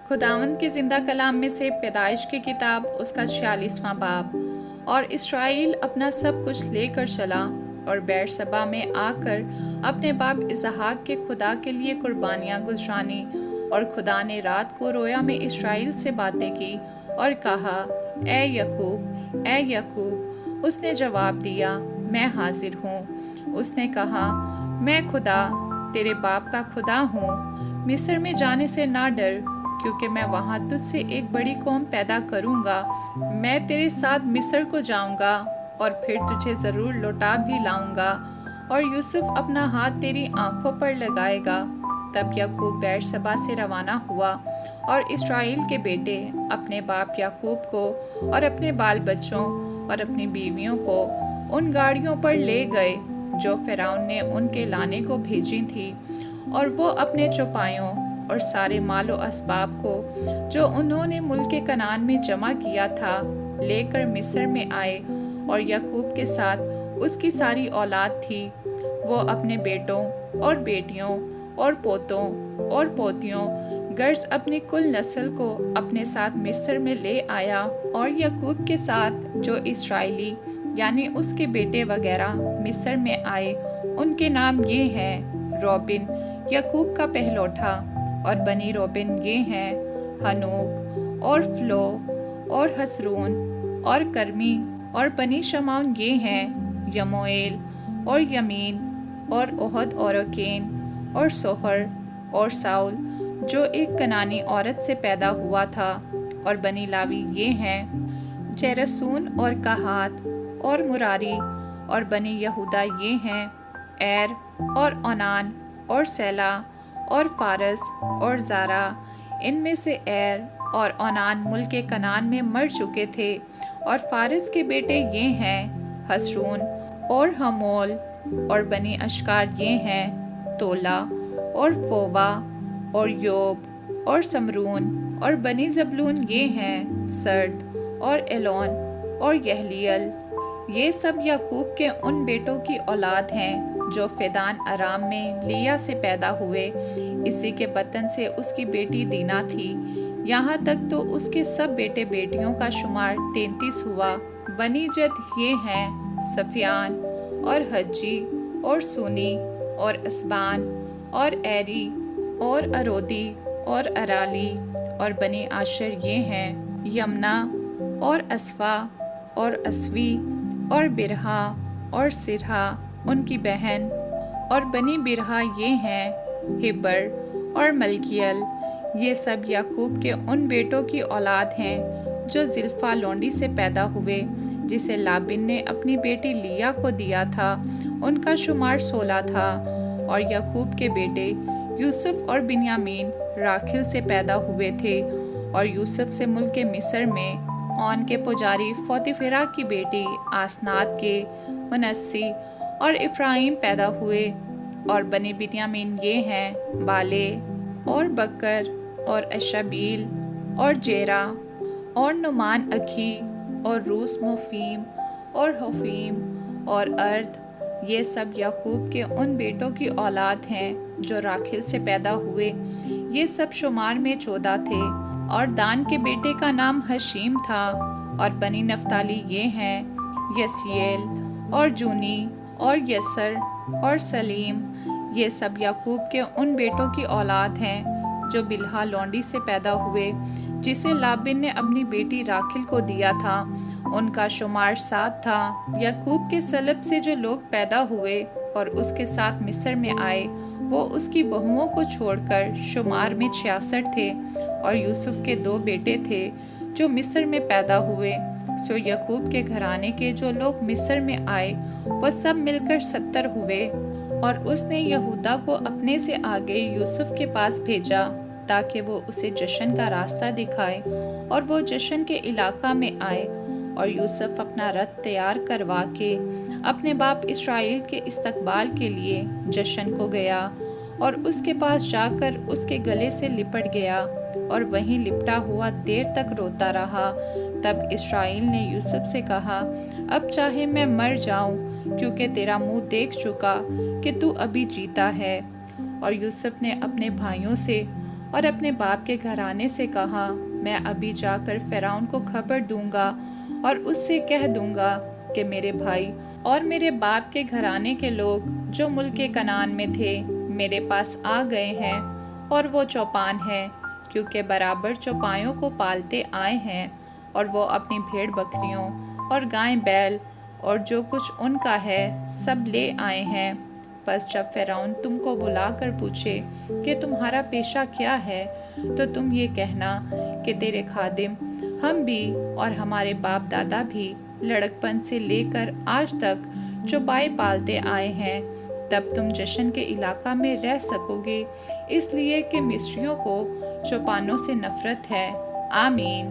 خداوند کے زندہ کلام میں سے پیدائش کی کتاب اس کا 46واں باب۔ اور اسرائیل اپنا سب کچھ لے کر چلا اور بیرشبا میں آ کر اپنے باپ اسحاق کے خدا کے لیے قربانیاں گزرانی۔ اور خدا نے رات کو رویا میں اسرائیل سے باتیں کی اور کہا، اے یعقوب، اے یعقوب۔ اس نے جواب دیا، میں حاضر ہوں۔ اس نے کہا، میں خدا تیرے باپ کا خدا ہوں۔ مصر میں جانے سے نہ ڈر، کیونکہ میں وہاں تجھ سے ایک بڑی قوم پیدا کروں گا۔ میں تیرے ساتھ مصر کو جاؤں گا اور پھر تجھے ضرور لوٹا بھی لاؤں گا، اور یوسف اپنا ہاتھ تیری آنکھوں پر لگائے گا۔ تب یعقوب بیرشبا سے روانہ ہوا اور اسرائیل کے بیٹے اپنے باپ یعقوب کو اور اپنے بال بچوں اور اپنی بیویوں کو ان گاڑیوں پر لے گئے جو فرعون نے ان کے لانے کو بھیجی تھی، اور وہ اپنے چوپایوں اور سارے مال و اسباب کو جو انہوں نے ملک کنعان میں جمع کیا تھا لے کر مصر میں آئے۔ اور یعقوب کے ساتھ اس کی ساری اولاد تھی۔ وہ اپنے بیٹوں اور بیٹیوں اور پوتوں اور پوتیوں غرض اپنی کل نسل کو اپنے ساتھ مصر میں لے آیا۔ اور یعقوب کے ساتھ جو اسرائیلی یعنی اس کے بیٹے وغیرہ مصر میں آئے، ان کے نام یہ ہیں: روبن یعقوب کا پہلوٹا، اور بنی روبن یہ ہیں: ہنوک اور فلو اور حسرون اور کرمی۔ اور بنی شمعون یہ ہیں: یموئیل اور یمین اور احد اور اوکین اور سوہر اور ساؤل جو ایک کنانی عورت سے پیدا ہوا تھا۔ اور بنی لاوی یہ ہیں: جیرسون اور کہات اور مراری۔ اور بنی یہودا یہ ہیں: ایر اور اونان اور سیلا اور فارس اور زارا۔ ان میں سے ایر اور اونان ملک کنعان میں مر چکے تھے۔ اور فارس کے بیٹے یہ ہیں: حسرون اور حمول۔ اور بنی اشکار یہ ہیں: تولا اور فووا اور یوب اور سمرون۔ اور بنی زبلون یہ ہیں: سرد اور ایلون اور یحلیل۔ یہ سب یعقوب کے ان بیٹوں کی اولاد ہیں جو فدان ارام میں لیا سے پیدا ہوئے۔ اسی کے بطن سے اس کی بیٹی دینا تھی۔ یہاں تک تو اس کے سب بیٹے بیٹیوں کا شمار 33 ہوا۔ بنی جد یہ ہیں: سفیان اور حجی اور سونی اور اسبان اور ایری اور ارودی اور ارالی۔ اور بنی عاشر یہ ہیں: یمنا اور اسوا اور اسوی اور برہا اور سرہا ان کی بہن۔ اور بنی برہا یہ ہیں: ہبر اور ملکیل۔ یہ سب یعقوب کے ان بیٹوں کی اولاد ہیں جو زلفا لونڈی سے پیدا ہوئے، جسے لابن نے اپنی بیٹی لیا کو دیا تھا۔ ان کا شمار 16 تھا۔ اور یعقوب کے بیٹے یوسف اور بنیامین راکھل سے پیدا ہوئے تھے۔ اور یوسف سے ملک مصر میں اون کے پجاری فوتیفرا کی بیٹی آسنات کے منسی اور افرایم پیدا ہوئے۔ اور بنی بنیامین یہ ہیں: بالے اور بکر اور اشابیل اور جیرا اور نعمان اکھی اور روس مفیم اور حفیم اور ارد۔ یہ سب یعقوب کے ان بیٹوں کی اولاد ہیں جو راکھل سے پیدا ہوئے۔ یہ سب شمار میں 14 تھے۔ اور دان کے بیٹے کا نام حشیم تھا۔ اور بنی نفتالی یہ ہیں: یسییل اور جونی اور یسر اور سلیم۔ یہ سب یعقوب کے ان بیٹوں کی اولاد ہیں جو بلہا لونڈی سے پیدا ہوئے، جسے لابن نے اپنی بیٹی راکھل کو دیا تھا۔ ان کا شمار 7 تھا۔ یعقوب کے صلب سے جو لوگ پیدا ہوئے اور اس کے ساتھ مصر میں آئے، وہ اس کی بہوؤں کو چھوڑ کر شمار میں 66 تھے۔ اور یوسف کے 2 بیٹے تھے جو مصر میں پیدا ہوئے۔ سو یعقوب کے گھرانے کے جو لوگ مصر میں آئے وہ سب مل کر 70 ہوئے۔ اور اس نے یہودا کو اپنے سے آگے یوسف کے پاس بھیجا تاکہ وہ اسے جشن کا راستہ دکھائے، اور وہ جشن کے علاقہ میں آئے۔ اور یوسف اپنا رتھ تیار کروا کے اپنے باپ اسرائیل کے استقبال کے لیے جشن کو گیا، اور اس کے پاس جا کر اس کے گلے سے لپٹ گیا، اور وہیں لپٹا ہوا دیر تک روتا رہا۔ تب اسرائیل نے یوسف سے کہا، اب چاہے میں مر جاؤں، کیونکہ تیرا منہ دیکھ چکا کہ تو ابھی جیتا ہے۔ اور یوسف نے اپنے بھائیوں سے اور اپنے باپ کے گھرانے سے کہا، میں ابھی جا کر فرعون کو خبر دوں گا اور اس سے کہہ دوں گا کہ میرے بھائی اور میرے باپ کے گھرانے کے لوگ جو ملک کنعان میں تھے میرے پاس آ گئے ہیں، اور وہ چوپان ہیں کیونکہ برابر چوپایوں کو پالتے آئے ہیں، اور وہ اپنی بھیڑ بکریوں اور گائے بیل اور جو کچھ ان کا ہے سب لے آئے ہیں۔ پس جب فرعون تم کو بلا کر پوچھے کہ تمہارا پیشہ کیا ہے، تو تم یہ کہنا کہ تیرے خادم ہم بھی اور ہمارے باپ دادا بھی لڑکپن سے لے کر آج تک چوپائے پالتے آئے ہیں، تب تم جشن کے علاقہ میں رہ سکو گے، اس لیے کہ مصریوں کو چوپانوں سے نفرت ہے۔ آمین۔